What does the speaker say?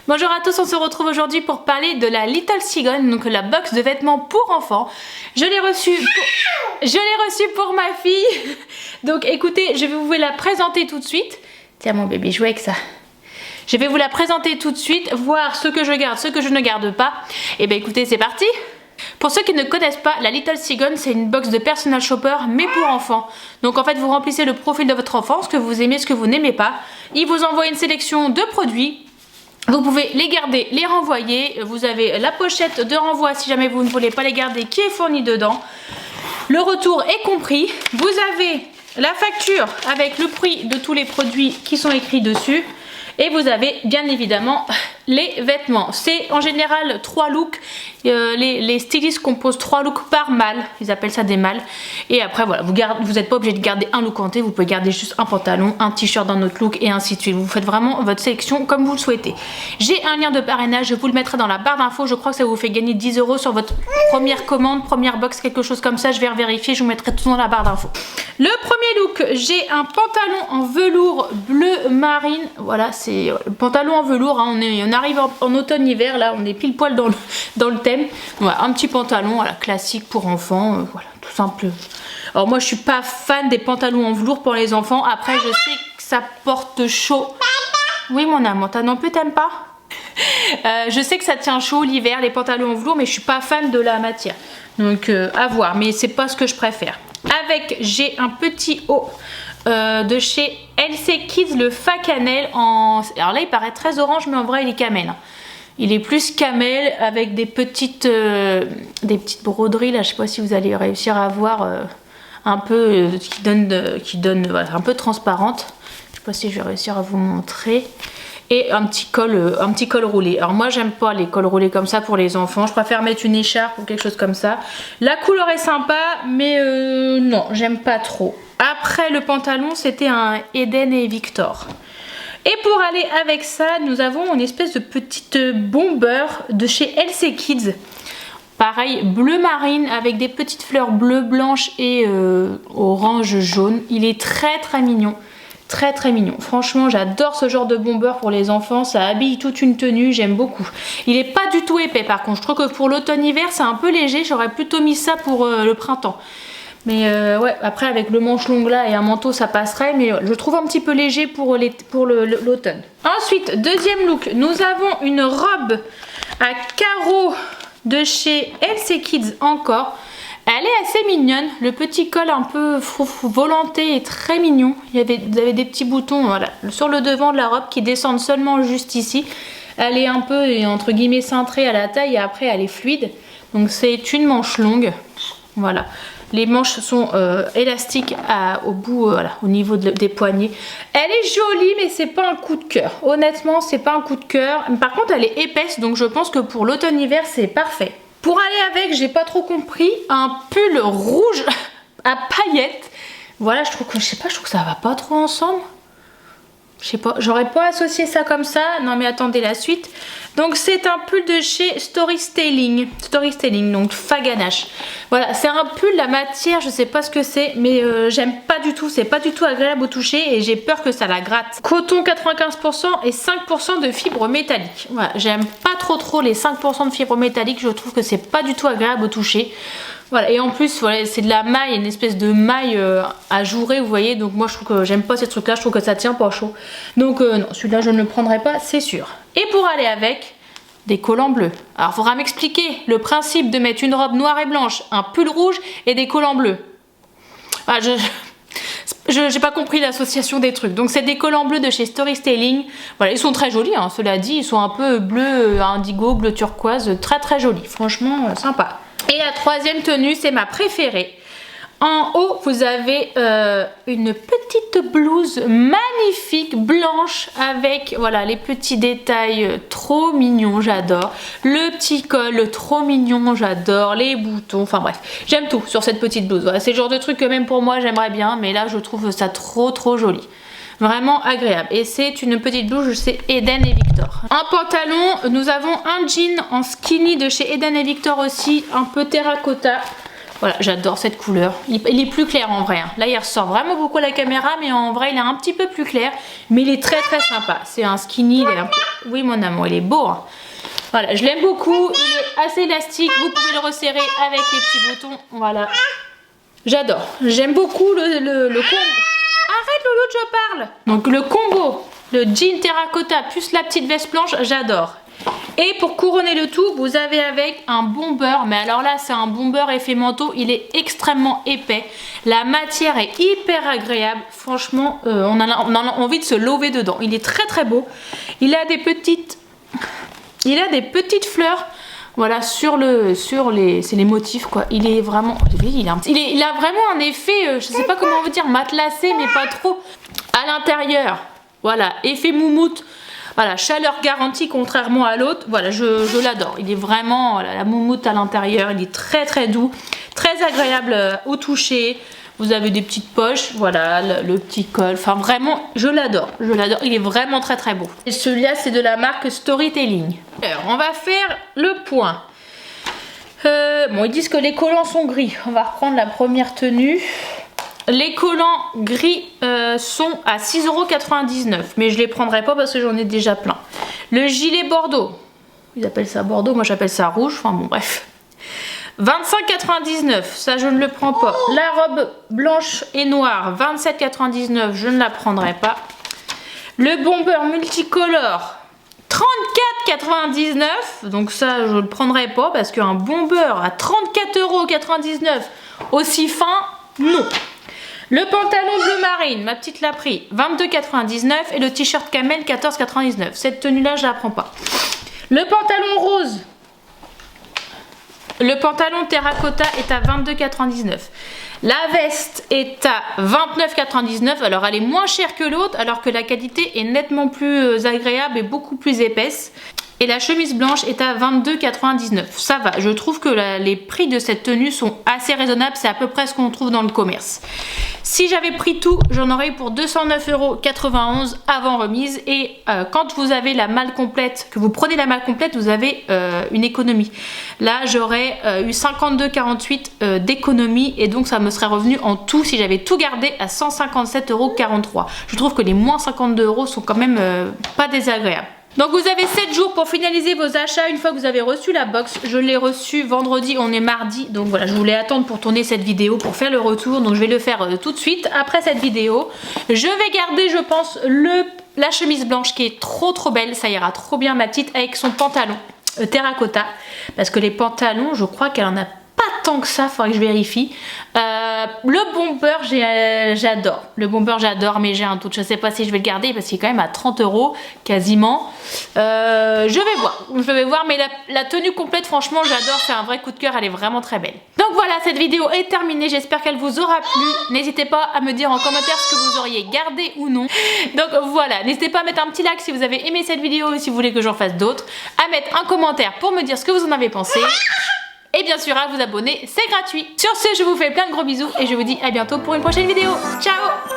Bonjour à tous, on se retrouve aujourd'hui pour parler de la Little Cigogne, donc la box de vêtements pour enfants. Je l'ai reçue pour ma fille. Donc écoutez, je vais vous la présenter tout de suite. Tiens mon bébé, joue avec ça. Je vais vous la présenter tout de suite, voir ce que je garde, ce que je ne garde pas. Et bien écoutez, c'est parti. Pour ceux qui ne connaissent pas, la Little Cigogne, c'est une box de personal shopper, mais pour enfants. Donc en fait, vous remplissez le profil de votre enfant, ce que vous aimez, ce que vous n'aimez pas. Il vous envoie une sélection de produits. Vous pouvez les garder, les renvoyer. Vous avez la pochette de renvoi si jamais vous ne voulez pas les garder qui est fournie dedans. Le retour est compris. Vous avez la facture avec le prix de tous les produits qui sont écrits dessus. Et vous avez bien évidemment les vêtements. C'est en général 3 looks. Les stylistes composent 3 looks par mâle. Ils appellent ça des mâles. Et après voilà, vous n'êtes pas obligé de garder un look entier. Vous pouvez garder juste un pantalon, un t-shirt d'un autre look et ainsi de suite. Vous faites vraiment votre sélection comme vous le souhaitez. J'ai un lien de parrainage. Je vous le mettrai dans la barre d'infos. Je crois que ça vous fait gagner 10 € sur votre première commande, première box, quelque chose comme ça. Je vais vérifier. Je vous mettrai tout dans la barre d'infos. Le premier look, j'ai un pantalon en velours bleu marine. Voilà, c'est le pantalon en velours. Hein. On arrive en automne-hiver. Là, on est pile poil dans le thème. Voilà, un petit pantalon voilà, classique pour enfants. Voilà, tout simple. Alors moi, je suis pas fan des pantalons en velours pour les enfants. Après, je sais que ça porte chaud. Oui, mon amour, non plus, t'aimes pas? Je sais que ça tient chaud l'hiver, les pantalons en velours, mais je suis pas fan de la matière. Donc, à voir. Mais c'est pas ce que je préfère. Avec, j'ai un petit haut de chez LC Kids, le fa cannelle en... Alors là, il paraît très orange, mais en vrai, il est camel. Il est plus camel avec des petites broderies. Là, je sais pas si vous allez réussir à voir un peu qui donne voilà, un peu transparente. Je sais pas si je vais réussir à vous montrer. Et un petit col roulé. Alors moi j'aime pas les cols roulés comme ça pour les enfants. Je préfère mettre une écharpe ou quelque chose comme ça. La couleur est sympa, mais non, j'aime pas trop. Après le pantalon, c'était un Eden et Victor. Et pour aller avec ça, nous avons une espèce de petite bomber de chez LC Kids. Pareil, bleu marine avec des petites fleurs bleues, blanches et orange jaune. Il est très très mignon. Très très mignon. Franchement, j'adore ce genre de bomber pour les enfants. Ça habille toute une tenue, j'aime beaucoup. Il est pas du tout épais par contre. Je trouve que pour l'automne-hiver, c'est un peu léger. J'aurais plutôt mis ça pour le printemps. Mais ouais, après avec le manche long là et un manteau ça passerait, mais je trouve un petit peu léger pour l'automne. Ensuite, deuxième look, nous avons une robe à carreaux de chez LC Kids encore. Elle est assez mignonne, le petit col un peu volanté est très mignon. Vous avez des petits boutons voilà, sur le devant de la robe qui descendent seulement juste ici. Elle est un peu entre guillemets cintrée à la taille et après elle est fluide. Donc c'est une manche longue, voilà. Les manches sont élastiques au bout, voilà, au niveau des poignets. Elle est jolie, mais c'est pas un coup de cœur. Honnêtement, c'est pas un coup de cœur. Par contre, elle est épaisse, donc je pense que pour l'automne-hiver, c'est parfait. Pour aller avec, j'ai pas trop compris, un pull rouge à paillettes. Voilà, je trouve que ça va pas trop ensemble. Je sais pas, j'aurais pas associé ça comme ça. Non mais attendez la suite. Donc c'est un pull de chez Storytelling, donc fa ganache. Voilà, c'est un pull, la matière, je sais pas ce que c'est, mais j'aime pas du tout. C'est pas du tout agréable au toucher et j'ai peur que ça la gratte. Coton 95% et 5% de fibres métalliques. Voilà, j'aime pas trop les 5% de fibres métalliques. Je trouve que c'est pas du tout agréable au toucher. Voilà, et en plus, voilà, c'est de la maille, une espèce de maille ajourée, vous voyez. Donc moi, je trouve que j'aime pas ces trucs-là, je trouve que ça tient pas chaud. Donc non, celui-là, je ne le prendrai pas, c'est sûr. Et pour aller avec, des collants bleus. Alors, il faudra m'expliquer le principe de mettre une robe noire et blanche, un pull rouge et des collants bleus. Voilà, j'ai pas compris l'association des trucs. Donc c'est des collants bleus de chez Storytelling. Voilà, ils sont très jolis, hein, cela dit. Ils sont un peu bleu indigo, bleu turquoise, très très jolis. Franchement, sympa. Et la troisième tenue, c'est ma préférée. En haut, vous avez une petite blouse magnifique, blanche, avec voilà, les petits détails trop mignons, j'adore. Le petit col, trop mignon, j'adore. Les boutons, enfin bref, j'aime tout sur cette petite blouse. Voilà, c'est le genre de truc que même pour moi, j'aimerais bien, mais là, je trouve ça trop joli. Vraiment agréable. Et c'est une petite blouse chez Eden et Victor. En pantalon, nous avons un jean en skinny de chez Eden et Victor aussi, un peu terracotta. Voilà, j'adore cette couleur. Il est plus clair en vrai. Hein. Là, il ressort vraiment beaucoup à la caméra, mais en vrai, il est un petit peu plus clair. Mais il est très très sympa. C'est un skinny. Il est un peu... Oui, mon amour, il est beau. Hein. Voilà, je l'aime beaucoup. Il est assez élastique. Vous pouvez le resserrer avec les petits boutons. Voilà. J'adore. J'aime beaucoup le combo. Arrête, Loulou, je parle. Donc, le combo, le jean terracotta plus la petite veste blanche, j'adore. Et pour couronner le tout, vous avez avec un bomber, mais alors là c'est un bomber effet manteau, il est extrêmement épais, la matière est hyper agréable, franchement on a envie de se lever dedans, il est très très beau, il a des petites fleurs, voilà c'est les motifs quoi, il est vraiment, il a vraiment un effet, je sais pas comment on veut dire, matelassé mais pas trop, à l'intérieur, voilà, effet moumoute. Voilà, chaleur garantie contrairement à l'autre. Voilà, je l'adore. Il est vraiment, voilà, la moumoute à l'intérieur. Il est très très doux, très agréable au toucher. Vous avez des petites poches, voilà, le petit col. Enfin vraiment, je l'adore. Je l'adore. Il est vraiment très très beau. Et celui-là, c'est de la marque Storytelling. Alors, on va faire le point. Bon, ils disent que les collants sont gris. On va reprendre la première tenue. Les collants gris sont à 6,99 €, mais je les prendrai pas parce que j'en ai déjà plein. Le gilet bordeaux, ils appellent ça bordeaux, moi j'appelle ça rouge, enfin bon bref. 25,99 €, ça je ne le prends pas. La robe blanche et noire, 27,99 €, je ne la prendrai pas. Le bomber multicolore, 34,99 €, donc ça je ne le prendrai pas parce qu'un bomber à 34,99 € aussi fin, non. Le pantalon bleu marine, ma petite l'a pris, 22,99 € et le t-shirt camel, 14,99 €. Cette tenue-là, je la prends pas. Le pantalon rose, le pantalon terracotta est à 22,99 €. La veste est à 29,99 €. Alors, elle est moins chère que l'autre, alors que la qualité est nettement plus agréable et beaucoup plus épaisse. Et la chemise blanche est à 22,99 €. Ça va, je trouve que les prix de cette tenue sont assez raisonnables. C'est à peu près ce qu'on trouve dans le commerce. Si j'avais pris tout, j'en aurais eu pour 209,91 € avant remise. Et quand vous avez la malle complète, que vous prenez la malle complète, vous avez une économie. Là, j'aurais eu 52,48 € d'économie. Et donc, ça me serait revenu en tout, si j'avais tout gardé, à 157,43 €. Je trouve que les moins 52 € sont quand même pas désagréables. Donc vous avez 7 jours pour finaliser vos achats une fois que vous avez reçu la box. Je l'ai reçue vendredi, on est mardi. Donc voilà, je voulais attendre pour tourner cette vidéo, pour faire le retour. Donc je vais le faire tout de suite après cette vidéo. Je vais garder, je pense, la chemise blanche qui est trop trop belle. Ça ira trop bien ma petite avec son pantalon terracotta. Parce que les pantalons, je crois qu'elle en a pas tant que ça, faudrait que je vérifie. Le bomber, j'adore. Le bomber, j'adore, mais j'ai un doute. Je sais pas si je vais le garder parce qu'il est quand même à 30 € quasiment. Je vais voir, mais la tenue complète, franchement, j'adore. C'est un vrai coup de cœur. Elle est vraiment très belle. Donc voilà, cette vidéo est terminée. J'espère qu'elle vous aura plu. N'hésitez pas à me dire en commentaire ce que vous auriez gardé ou non. Donc voilà, n'hésitez pas à mettre un petit like si vous avez aimé cette vidéo et si vous voulez que j'en fasse d'autres. À mettre un commentaire pour me dire ce que vous en avez pensé. Et bien sûr à vous abonner, c'est gratuit. Sur ce, je vous fais plein de gros bisous et je vous dis à bientôt pour une prochaine vidéo. Ciao!